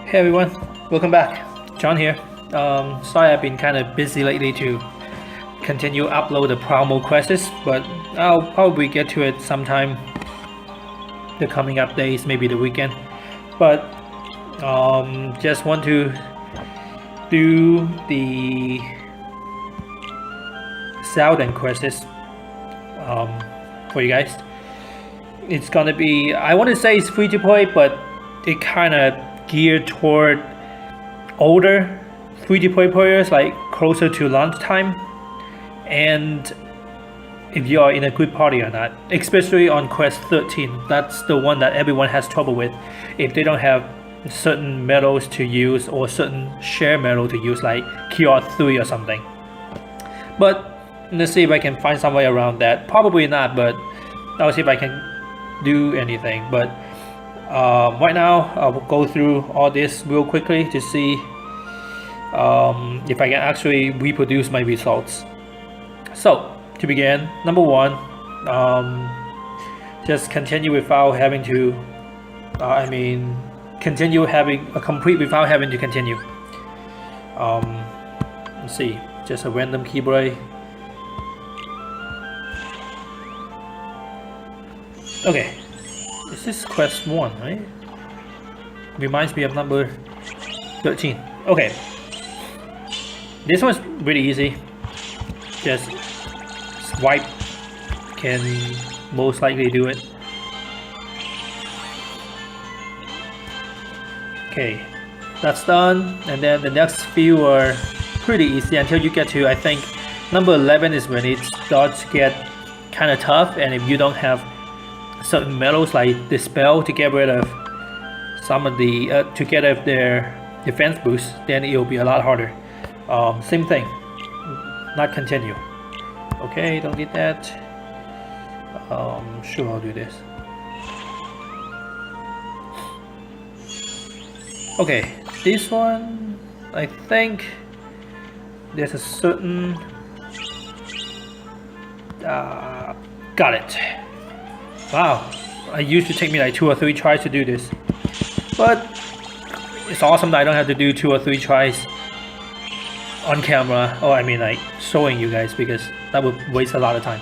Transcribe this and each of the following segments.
Hey everyone, welcome back. Jon here. Sorry I've been kind of busy lately to continue upload the promo quests, but I'll probably get to it sometime the coming up days, maybe the weekend. But just want to do the Xaldin quests for you guys. It's gonna be, I want to say it's free to play, but it kind of geared toward older free to play players, like closer to lunchtime, and if you are in a good party or not, especially on quest 13. That's the one that everyone has trouble with if they don't have certain medals to use or certain share medal to use, like KHUX or something. But let's see if I can find some way around that. Probably not, but I'll see if I can do anything. But right now I'll go through all this real quickly to see if I can actually reproduce my results. So to begin, number one, just continue without having to continue having a complete without having to continue. Let's see, just a random keyboard. Okay, this is quest 1, right? Reminds me of number 13. Okay, this one's really easy. Just swipe can most likely do it. Okay, that's done, and then the next few are pretty easy until you get to, I think, number 11 is when it starts to get kind of tough, and if you don't have certain medals like Dispel to get rid of some of the to get rid of their defense boost, then it'll be a lot harder. Same thing, not continue. Okay, don't need that. Sure, I'll do this. Okay, this one, I think there's a certain got it. Wow, it used to take me like 2 or 3 tries to do this, but it's awesome that I don't have to do 2 or 3 tries on camera, or I mean like showing you guys, because that would waste a lot of time.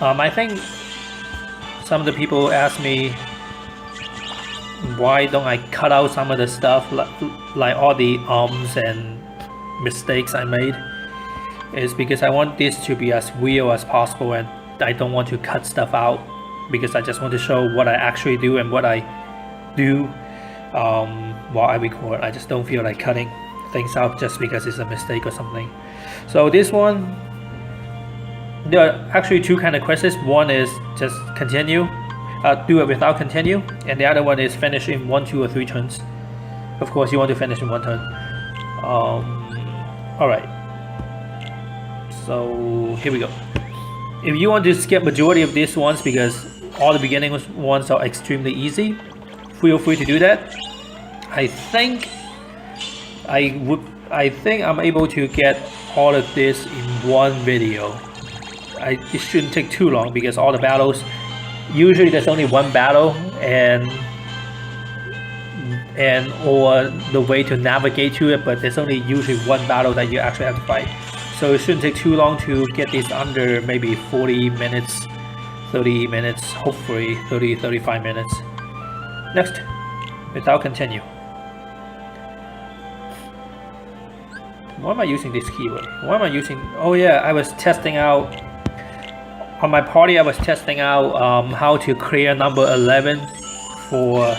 I think some of the people ask me why don't I cut out some of the stuff, like all the and mistakes I made. Is because I want this to be as real as possible, and I don't want to cut stuff out, because I just want to show what I actually do and what I do while I record. I just don't feel like cutting things out just because it's a mistake or something. So this one, there are actually 2 kind of quests. One is just continue, do it without continue, and the other one is finish in 1, 2, or 3 turns. Of course, you want to finish in 1 turn. Alright, so here we go. If you want to skip majority of these ones because all the beginning ones are extremely easy, feel free to do that. I think I'm able to get all of this in one video. It shouldn't take too long, because all the battles, usually there's only one battle and or the way to navigate to it, but there's only usually one battle that you actually have to fight. So it shouldn't take too long to get this under maybe 40 minutes, 30 minutes, hopefully 30-35 minutes. Next, without continue. Why am I using this keyword? Why am I using, oh yeah, I was testing out, on my party I was testing out how to clear number 11 for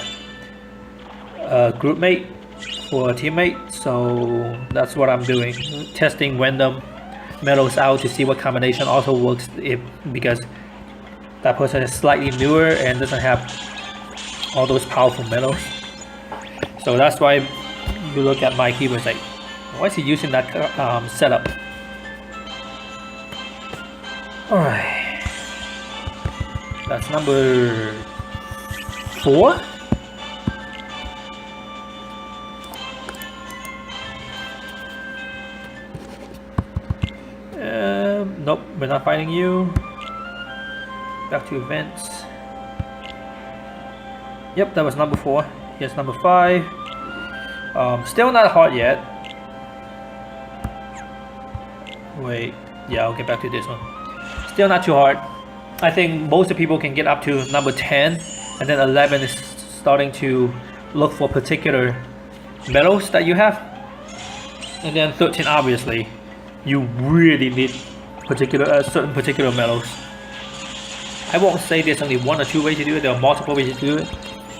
a group mate, for a teammate. So that's what I'm doing, testing random medals out to see what combination also works, because that person is slightly newer and doesn't have all those powerful medals. So that's why you look at my keyboard like, why is he using that setup? Alright, that's number 4. Nope, we're not fighting you. Back to events. Yep, that was number 4. Here's number 5. Still not hard yet. Wait, yeah, I'll get back to this one. Still not too hard. I think most of people can get up to number 10, and then 11 is starting to look for particular medals that you have, and then 13 obviously you really need certain particular medals. I won't say there's only one or two ways to do it. There are multiple ways to do it,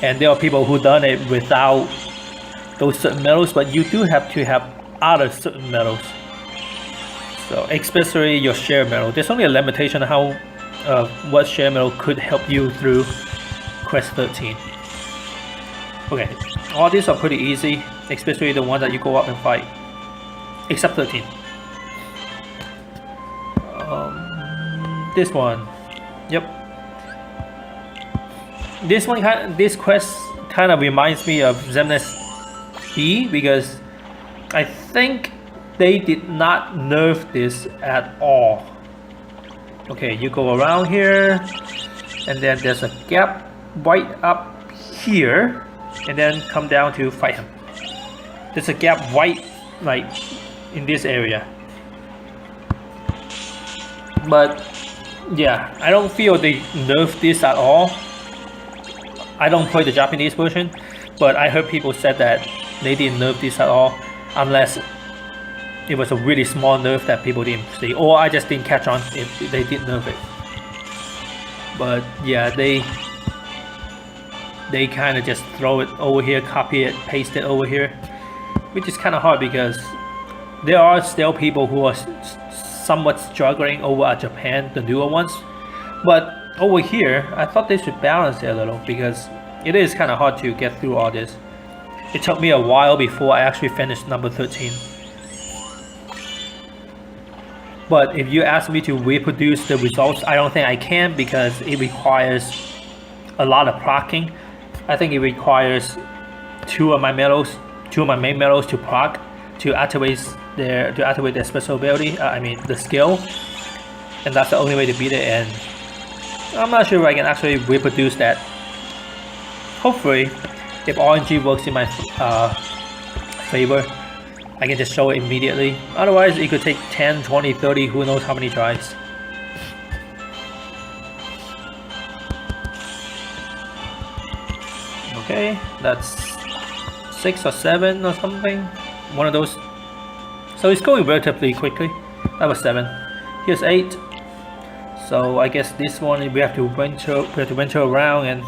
and there are people who done it without those certain medals, but you do have to have other certain medals. So especially your share medal, there's only a limitation on how what share medal could help you through quest 13. Okay, all these are pretty easy, especially the one that you go up and fight, except 13. This one, yep. This quest kind of reminds me of Xemnas E, because I think they did not nerf this at all. Okay, you go around here, and then there's a gap right up here, and then come down to fight him. There's a gap right like in this area. But yeah, I don't feel they nerfed this at all. I don't play the Japanese version, but I heard people said that they didn't nerf this at all, unless it was a really small nerf that people didn't see, or I just didn't catch on if they did nerf it. But yeah, they kind of just throw it over here, copy it, paste it over here, which is kind of hard because there are still people who are somewhat struggling over Japan, the newer ones. But over here, I thought they should balance it a little, because it is kind of hard to get through all this. It took me a while before I actually finished number 13. But if you ask me to reproduce the results, I don't think I can, because it requires a lot of proccing. I think it requires two of my main medals to proc to activate their special ability. I mean the skill, and that's the only way to beat it. And I'm not sure if I can actually reproduce that. Hopefully, if RNG works in my favor, I can just show it immediately. Otherwise, it could take 10, 20, 30, who knows how many tries. Okay, that's 6 or 7 or something. One of those. So it's going relatively quickly. That was 7. Here's 8. So I guess this one we have to venture around and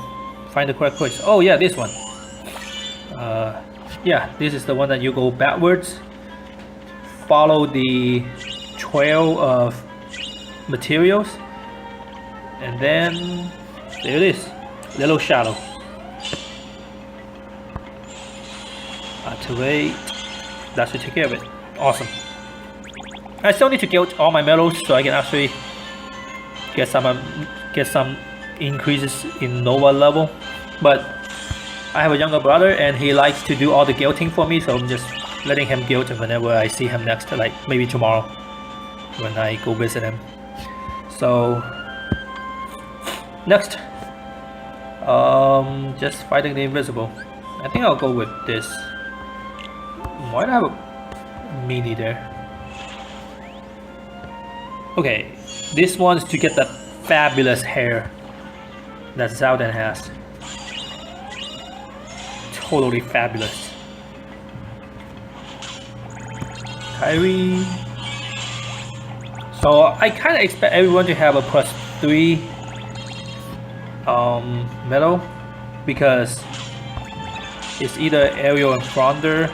find the correct place. Oh yeah, this one. Yeah, this is the one that you go backwards, follow the trail of materials, and then there it is, little shadow. Activate. That should take care of it. Awesome. I still need to get all my medals so I can actually get some increases in Nova level, but I have a younger brother and he likes to do all the guilting for me, so I'm just letting him guilt whenever I see him next, like maybe tomorrow when I go visit him. So next, just fighting the invisible. I think I'll go with this. Why do I have a mini there? Okay, this one's to get the fabulous hair that Xaldin has. Totally fabulous. Kyrie. So I kind of expect everyone to have a +3 medal, because it's either Ariel and Fronder,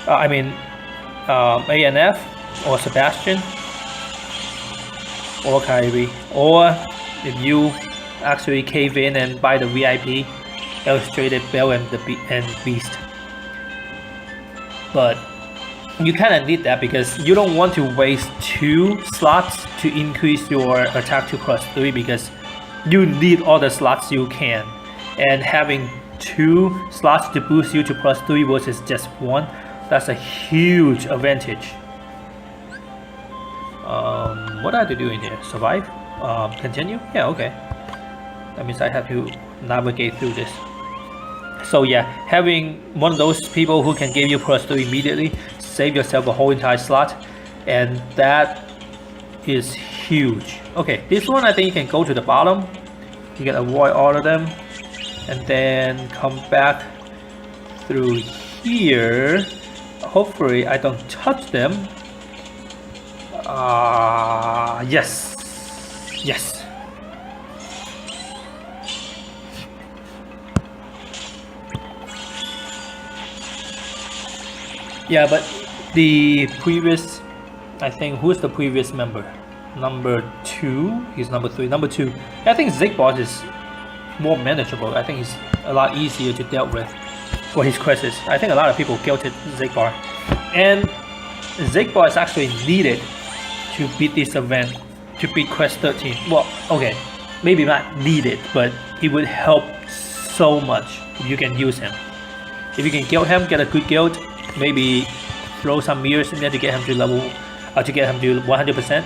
ANF or Sebastian or Kyrie, or if you actually cave in and buy the VIP, Illustrated Belle and Beast. But you kind of need that because you don't want to waste 2 slots to increase your attack to +3, because you need all the slots you can, and having 2 slots to boost you to +3 versus just 1, that's a huge advantage. What do I have to do in here? Survive? Continue? Yeah, okay. That means I have to navigate through this. So yeah, having one of those people who can give you +2 immediately, save yourself a whole entire slot, and that is huge. Okay, this one I think you can go to the bottom. You can avoid all of them, and then come back through here. Hopefully I don't touch them. Yes. Yes. Yeah, but the previous, I think, who's the previous member? Number 2? He's number 3. Number 2. I think Xaldin is more manageable. I think he's a lot easier to deal with for his quests. I think a lot of people guilted Xaldin. And Xaldin is actually needed to beat this event, to beat Quest 13. Well, okay, maybe not needed, but it would help so much if you can use him. If you can guild him, get a good guild, maybe throw some mirrors in there to get him to level, to get him to 100%,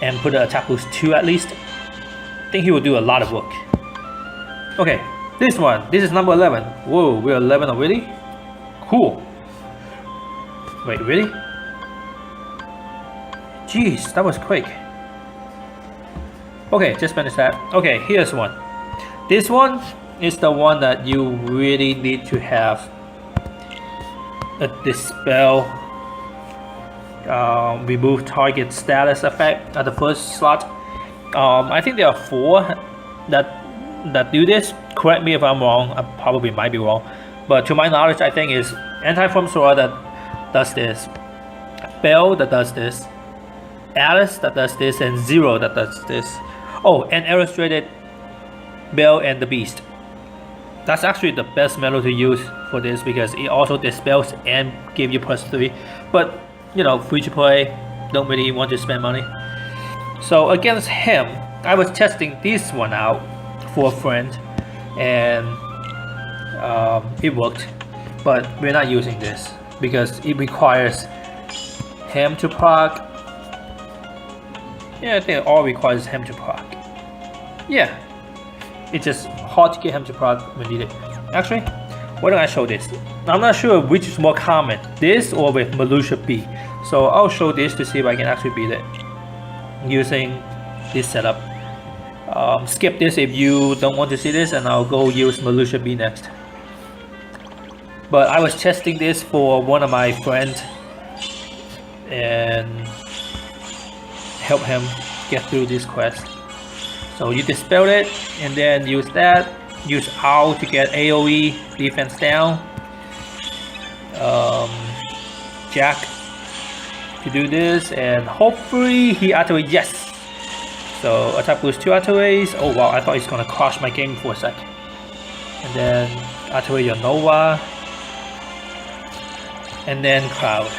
and put an attack boost 2 at least. I think he will do a lot of work. Okay, this one, this is number 11. Whoa, we're 11 already? Cool. Wait, really? Jeez, that was quick. Okay, just finished that. Okay, here's one. This one is the one that you really need to have a dispel remove target status effect at the first slot. I think there are 4 that do this. Correct me if I'm wrong. I probably might be wrong, but to my knowledge, I think is Anti-Flamethrower that does this, Bell that does this, Alice that does this, and Zero that does this. Oh, and illustrated Bell and the Beast. That's actually the best medal to use for this because it also dispels and give you +3. But you know, free to play, don't really want to spend money. So against him, I was testing this one out for a friend, and it worked. But we're not using this because it requires him to proc. Yeah, I think it all requires him to proc. Yeah, it's just hard to get him to proc when needed. Actually, why don't I show this? I'm not sure which is more common, this or with Militia B. So I'll show this to see if I can actually beat it using this setup. Skip this if you don't want to see this, and I'll go use Militia B next. But I was testing this for one of my friends and help him get through this quest. So you dispel it and then use that. Use OWL to get AoE defense down. Jack to do this, and hopefully he activates. Yes. So attack boost 2 activates. Oh wow, I thought he's gonna crush my game for a sec. And then activate your Nova. And then Cloud.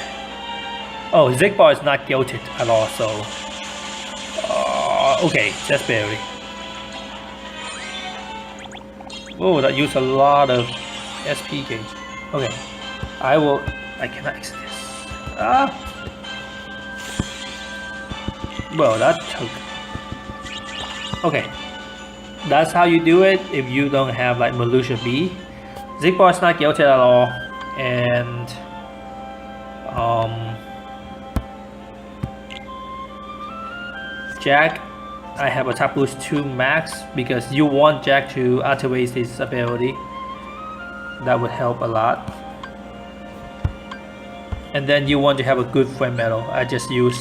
Oh, Xaldin is not guilted at all, so okay, just barely. Oh, that used a lot of SP gauge. Okay, I cannot exit this. Well, that took. Okay, that's how you do it if you don't have like Militia B. Xaldin is not guilted at all, and Jack, I have attack boost 2 max because you want Jack to activate his ability. That would help a lot. And then you want to have a good friend medal. I just use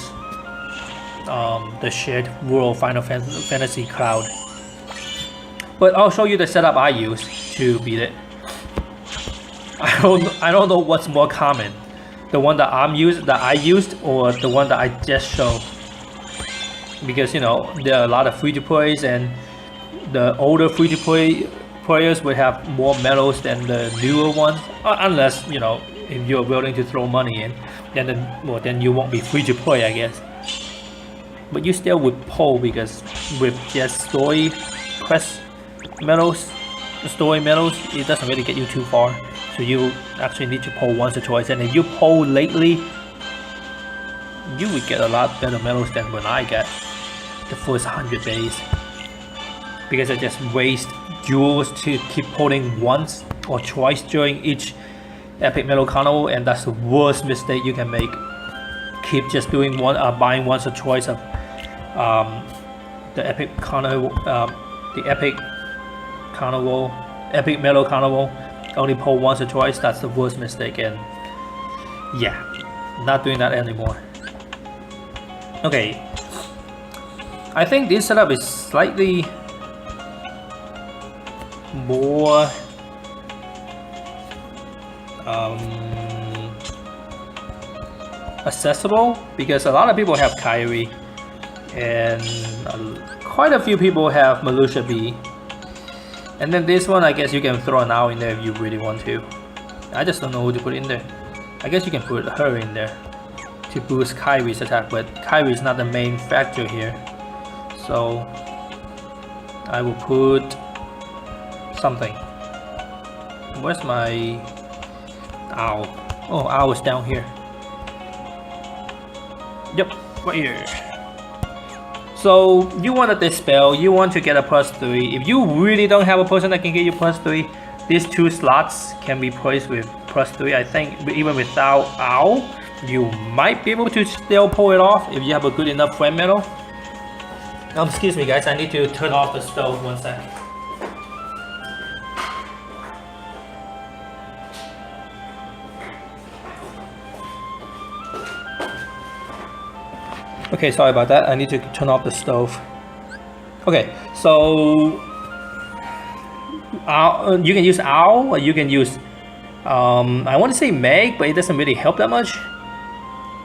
the shared world Final Fantasy Cloud. But I'll show you the setup I use to beat it. I don't know what's more common, the one that I used, or the one that I just showed. Because you know there are a lot of free-to-plays, and the older free-to-play players will have more medals than the newer ones. Unless you know if you're willing to throw money in, then you won't be free-to-play, I guess. But you still would pull because with just story quest medals, it doesn't really get you too far. So you actually need to pull once or twice, and if you pull lately, you would get a lot better medals than when I get the first 100 days, because I just waste jewels to keep pulling once or twice during each epic medal carnival, and that's the worst mistake you can make. Keep just doing buying once or twice of the epic carnival, epic medal carnival. Only pull once or twice. That's the worst mistake, and yeah, not doing that anymore. Okay, I think this setup is slightly more accessible because a lot of people have Kyrie and quite a few people have Malusha B. And then this one, I guess you can throw an owl in there if you really want to. I just don't know who to put in there. I guess you can put her in there to boost Kyrie's attack, but Kyrie is not the main factor here. So I will put something. Where's my owl? Oh, owl is down here. Yep, right here. So you want to dispel, you want to get a +3. If you really don't have a person that can get you +3, these 2 slots can be placed with +3. I think even without owl, you might be able to still pull it off if you have a good enough friend medal. Excuse me guys, I need to turn off the stove 1 second. Okay, sorry about that. I need to turn off the stove. Okay, so you can use owl, or you can use I want to say Meg, but it doesn't really help that much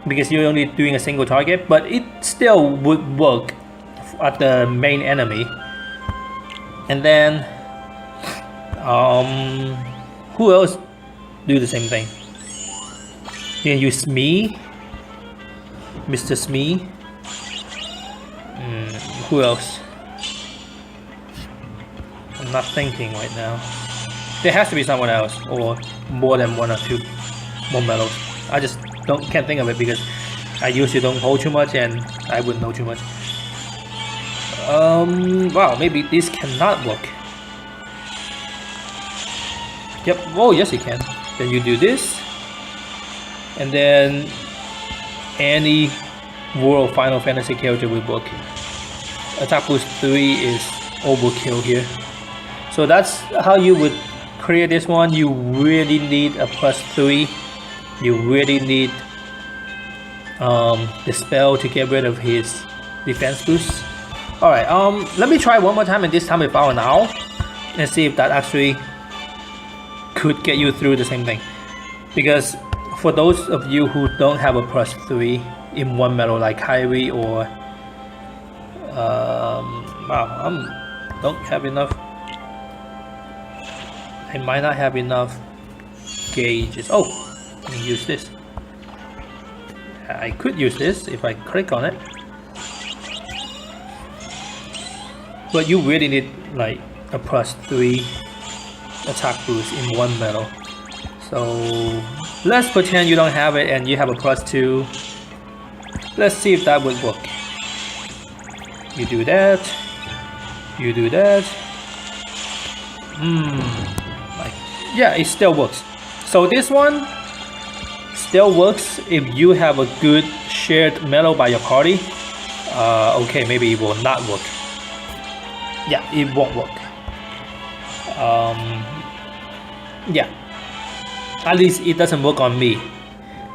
because you're only doing a single target, but it still would work at the main enemy. And then who else do the same thing? You can use Smee, Mr. Smee. Who else? I'm not thinking right now. There has to be someone else, or more than 1 or 2 more medals. I just can't think of it because I usually don't hold too much and I wouldn't know too much. Wow, maybe this cannot work. Yep, oh yes it can. Then you do this, and then any World Final Fantasy character will work. Attack boost 3 is overkill here. So that's how you would create this one. You really need a +3. You really need the spell to get rid of his defense boost. Alright, let me try one more time, and this time without an owl, and see if that actually could get you through the same thing. Because for those of you who don't have a +3 in one medal like Kyrie or wow, don't have enough. I might not have enough gauges. Oh, let me use this. I could use this if I click on it, but you really need like a +3 attack boost in one medal. So let's pretend you don't have it and you have a +2. Let's see if that would work. You do that. You do that. Yeah, it still works. So this one still works if you have a good shared medal by your party. Okay, maybe it will not work. Yeah, it won't work. Yeah, at least it doesn't work on me.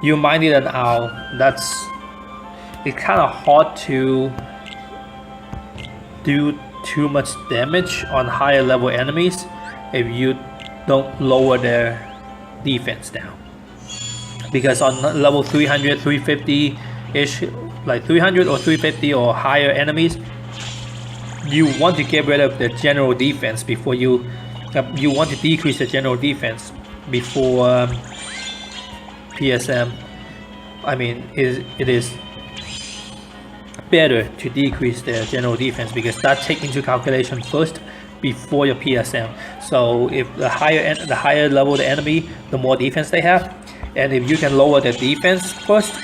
You might need an owl. It's kind of hard to do too much damage on higher level enemies if you don't lower their defense down. Because on level 300, 350-ish, like 300 or 350 or higher enemies, you want to get rid of the general defense before you want to decrease the general defense before PSM. I mean, it is better to decrease the general defense because that takes into calculation first before your PSM. So if the higher level the enemy, the more defense they have, and if you can lower the defense first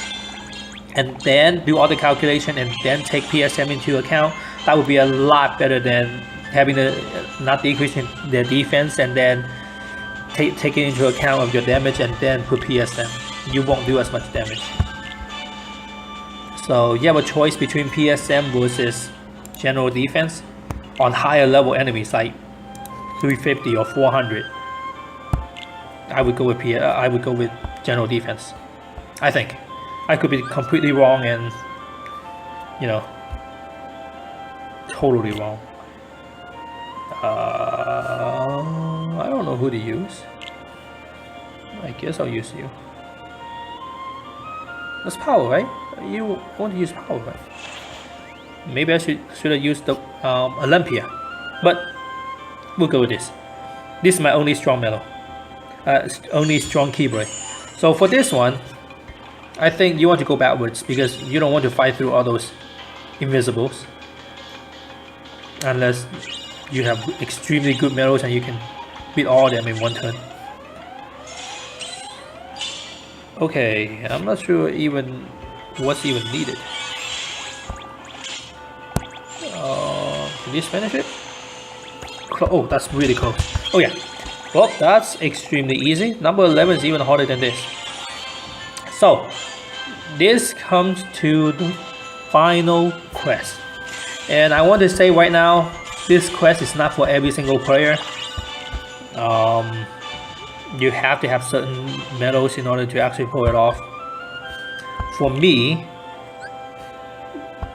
and then do all the calculation and then take PSM into account, that would be a lot better than having the not decreasing their defense, and then taking into account of your damage and then put PSM. You won't do as much damage. So you have a choice between PSM versus general defense on higher level enemies like 350 or 400. I would go with general defense. I think. I could be completely wrong and, you know, totally wrong. I don't know who to use. I guess I'll use you. That's power, right? You want to use power, right? Maybe I should have used the Olympia, but we'll go with this. This is my only strong medal, only strong keyblade. So for this one, I think you want to go backwards because you don't want to fight through all those invisibles unless you have extremely good medals and you can beat all of them in one turn. Okay, I'm not sure even what's even needed. Can this finish it? Oh, that's really close. Oh yeah. Well, that's extremely easy. Number 11 is even harder than this. So, this comes to the final quest. And I want to say right now, this quest is not for every single player. You have to have certain medals in order to actually pull it off. For me,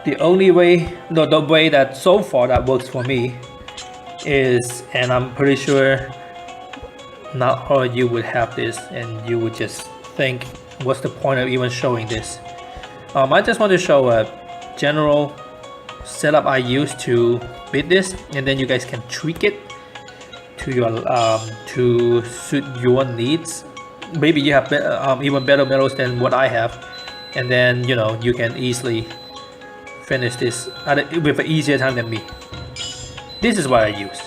the only way, the way that so far that works for me is, and I'm pretty sure not all of you would have this and you would just think, what's the point of even showing this? I just want to show a general setup I use to beat this, and then you guys can tweak it to your to suit your needs. Maybe you have even better medals than what I have, and then you know you can easily finish this with an easier time than me. This is what I use,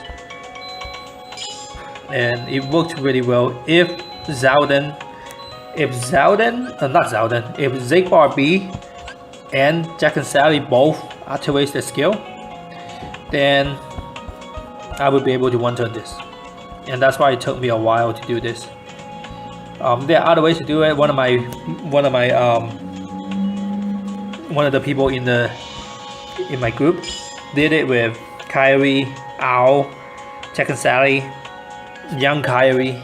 and it worked really well. If Xaldin, if Xigbar B and Jack and Sally both activate the skill, then I would be able to one-turn this, and that's why it took me a while to do this. There are other ways to do it. One of the people in my group did it with Kyrie, Owl, Jack and Sally, Young Kyrie,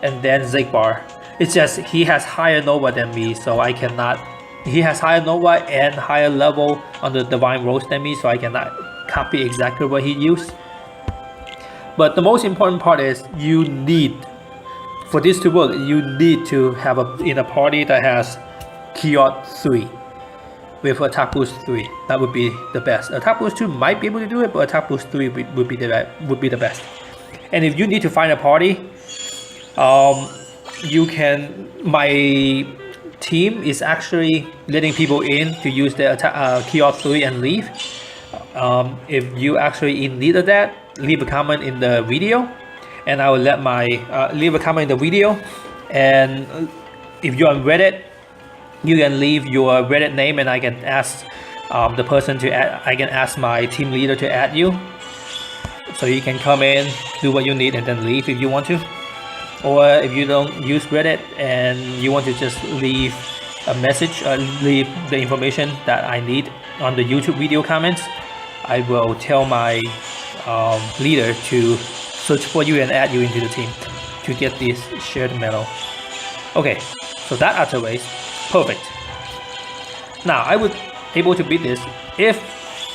and then Xigbar. It's just he has higher Nova than me, so I cannot. He has higher Nova and higher level on the Divine Rose than me, so I cannot copy exactly what he used. But the most important part is you need, for this to work, you need to have in a party that has KHUX 3 with Attack Boost 3. That would be the best. Attack Boost 2 might be able to do it, but Attack Boost 3 would be the best. And if you need to find a party, you can. My team is actually letting people in to use the KHUX 3 and leave. If you actually in need of that, leave a comment in the video, and I will let my leave a comment in the video. And if you're on Reddit, you can leave your Reddit name, and I can ask the person to add. I can ask my team leader to add you, so you can come in, do what you need, and then leave if you want to. Or if you don't use Reddit and you want to just leave a message, leave the information that I need on the YouTube video comments, I will tell my leader to search for you and add you into the team to get this shared medal. Okay, so that out of the way, perfect. Now I would able to beat this if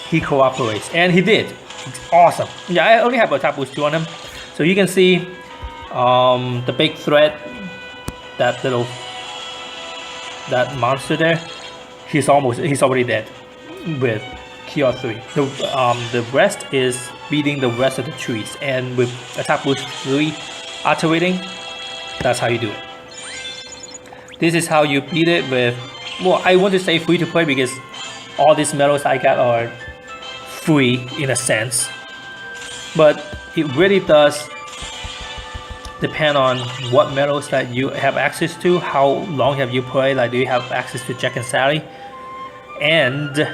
he cooperates, and he did. It's awesome. Yeah, I only have a Attack Boost 2 on him, so you can see the big threat, that monster there. He's already dead with KHUX 3. The rest is beating the rest of the trees, and with Attack Boost 3 activating, that's how you do it. This is how you beat it with, well, I want to say free to play because all these medals I got are free in a sense, but it really does depend on what medals that you have access to, how long have you played, like do you have access to Jack and Sally, and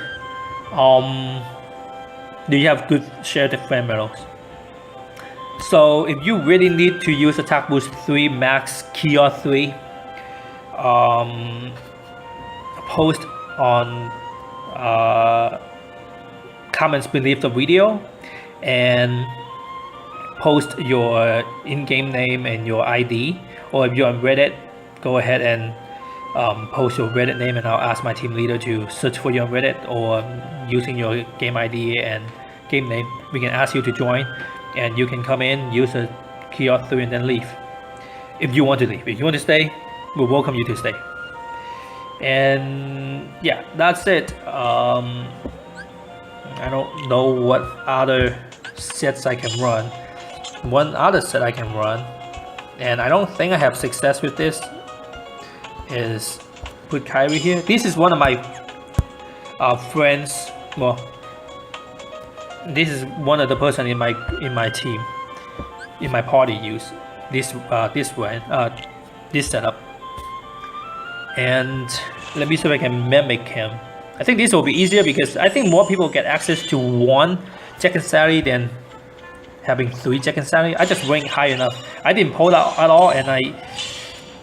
Do you have good shared frame medals? So if you really need to use attack boost 3 max Kia 3, post on comments beneath the video and post your in-game name and your ID, or if you're on Reddit, go ahead and post your Reddit name and I'll ask my team leader to search for you on Reddit, or using your game ID and game name, we can ask you to join and you can come in, use a Kia 3 and then leave. If you want to leave. If you want to stay, we'll welcome you to stay. And yeah, that's it. I don't know what other sets I can run. One other set I can run, and I don't think I have success with this, is put Kyrie here. This is one of my friends. Well, this is one of the person in my team, in my party use this this setup. And let me see if I can mimic him. I think this will be easier because I think more people get access to one Jack and Sally than having 3 Jack and Sally. I just ranked high enough. I didn't pull out at all, and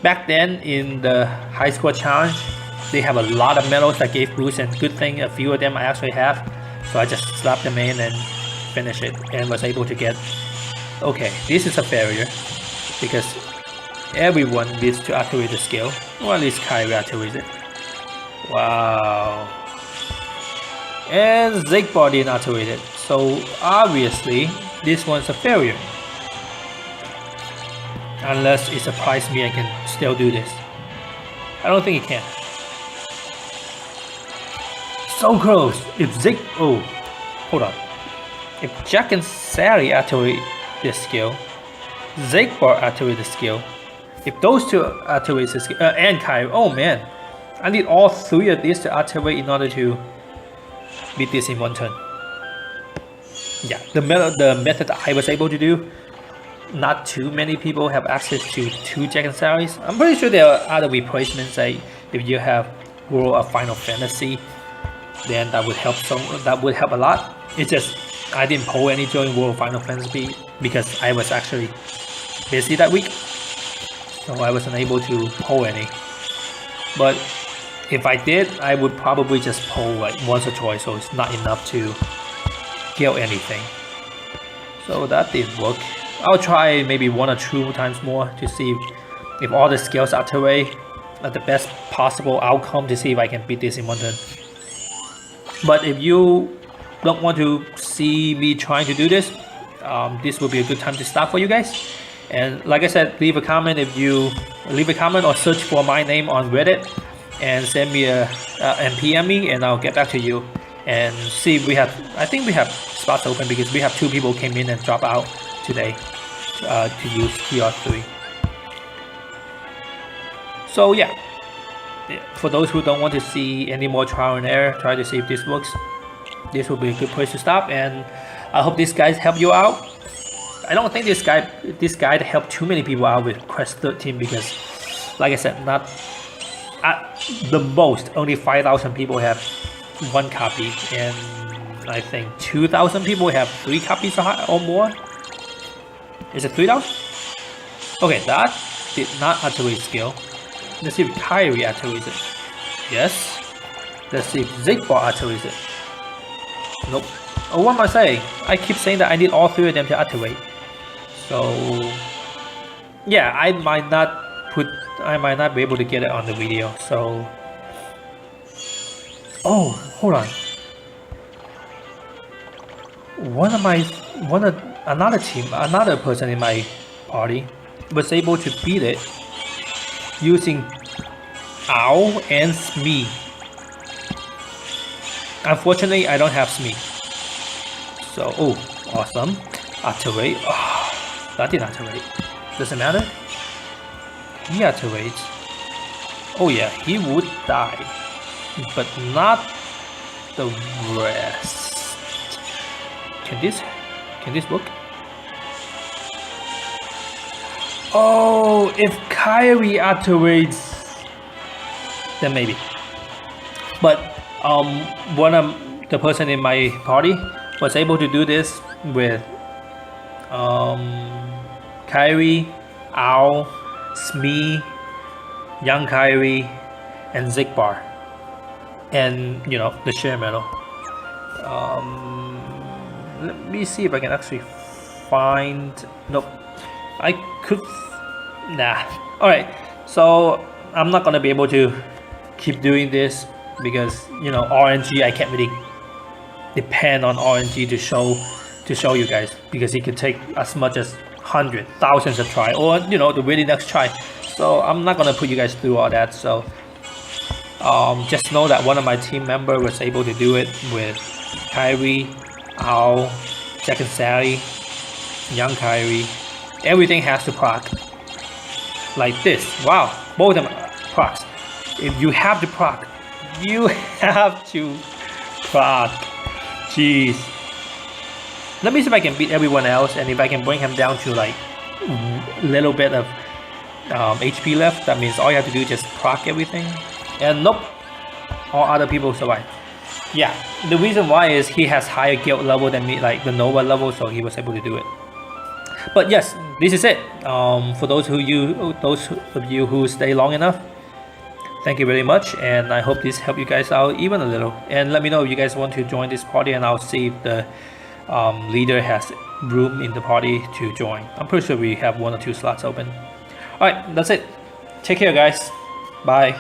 back then in the high score challenge, they have a lot of medals that gave boosts, and good thing a few of them I actually have. So I just slapped them in and finished it, and was able to get. Okay, this is a failure because everyone needs to activate the skill, or at least Kyrie activates it. Wow. And Xaldin didn't activate it, so obviously this one's a failure. Unless it surprised me, I can still do this. I don't think it can. So close. If hold on. If Jack and Sally activate this skill, Xaldin activate the skill. If those two activate the skill, and Kyrie, oh man, I need all 3 of these to activate in order to beat this in one turn. Yeah, the method I was able to do, not too many people have access to 2 Jack and Sally's. I'm pretty sure there are other replacements. Like if you have World of Final Fantasy, then that would help. That would help a lot. It's just I didn't pull any during World of Final Fantasy because I was actually busy that week, so I wasn't able to pull any. But if I did, I would probably just pull like once or twice, so it's not enough to kill anything. So that didn't work. I'll try maybe 1 or 2 times more to see if all the skills activate at the best possible outcome, to see if I can beat this in one turn. But if you don't want to see me trying to do this, this will be a good time to start for you guys. And like I said, leave a comment or search for my name on Reddit and send me and PM me, and I'll get back to you and see if we have. I think we have spots open because we have 2 people came in and drop out today to use TR3. So yeah, for those who don't want to see any more trial and error, try to see if this works. This will be a good place to stop, and I hope these guys help you out. I don't think this guide helped too many people out with Quest 13 because, like I said, not at the most only 5,000 people have 1 copy, and I think 2,000 people have 3 copies or more. Is it 3,000? Okay, that did not activate skill. Let's see if Kyrie activates it. Yes. Let's see if Xaldin activates it. Nope. Oh, what am I saying? I keep saying that I need all 3 of them to activate. So yeah, I might not be able to get it on the video. So oh, hold on. Another person in my party was able to beat it using Owl and Smee. Unfortunately, I don't have Smee. So, oh, awesome. Activate. Oh, that didn't activate. Doesn't matter. He activates. Oh yeah, he would die. But not the rest. Can this work? Oh, if Kyrie activates, then maybe. But one of the person in my party was able to do this with Kyrie, Owl, Smee, Young Kyrie, and Zigbar, and you know, the share medal. Let me see if I can actually find. Nope, I could. Nah. All right, so I'm not gonna be able to keep doing this because, you know, RNG, I can't really depend on RNG to show you guys, because it could take as much as hundreds, thousands of try, or you know, the really next try. So I'm not gonna put you guys through all that. So just know that one of my team members was able to do it with Kyrie, Owl, Jack and Sally, Young Kyrie. Everything has to proc like this. Wow, both of them procs. If you have to proc, you have to proc. Jeez. Let me see if I can beat everyone else, and if I can bring him down to like a little bit of HP left. That means all you have to do is just proc everything. And nope, all other people survive. Yeah, the reason why is he has higher guild level than me, like the Nova level, so he was able to do it. But yes, this is it. For those of you who stay long enough, thank you very much, and I hope this helped you guys out even a little. And let me know if you guys want to join this party, and I'll see if the leader has room in the party to join. I'm pretty sure we have 1 or 2 slots open. Alright, that's it. Take care, guys. Bye.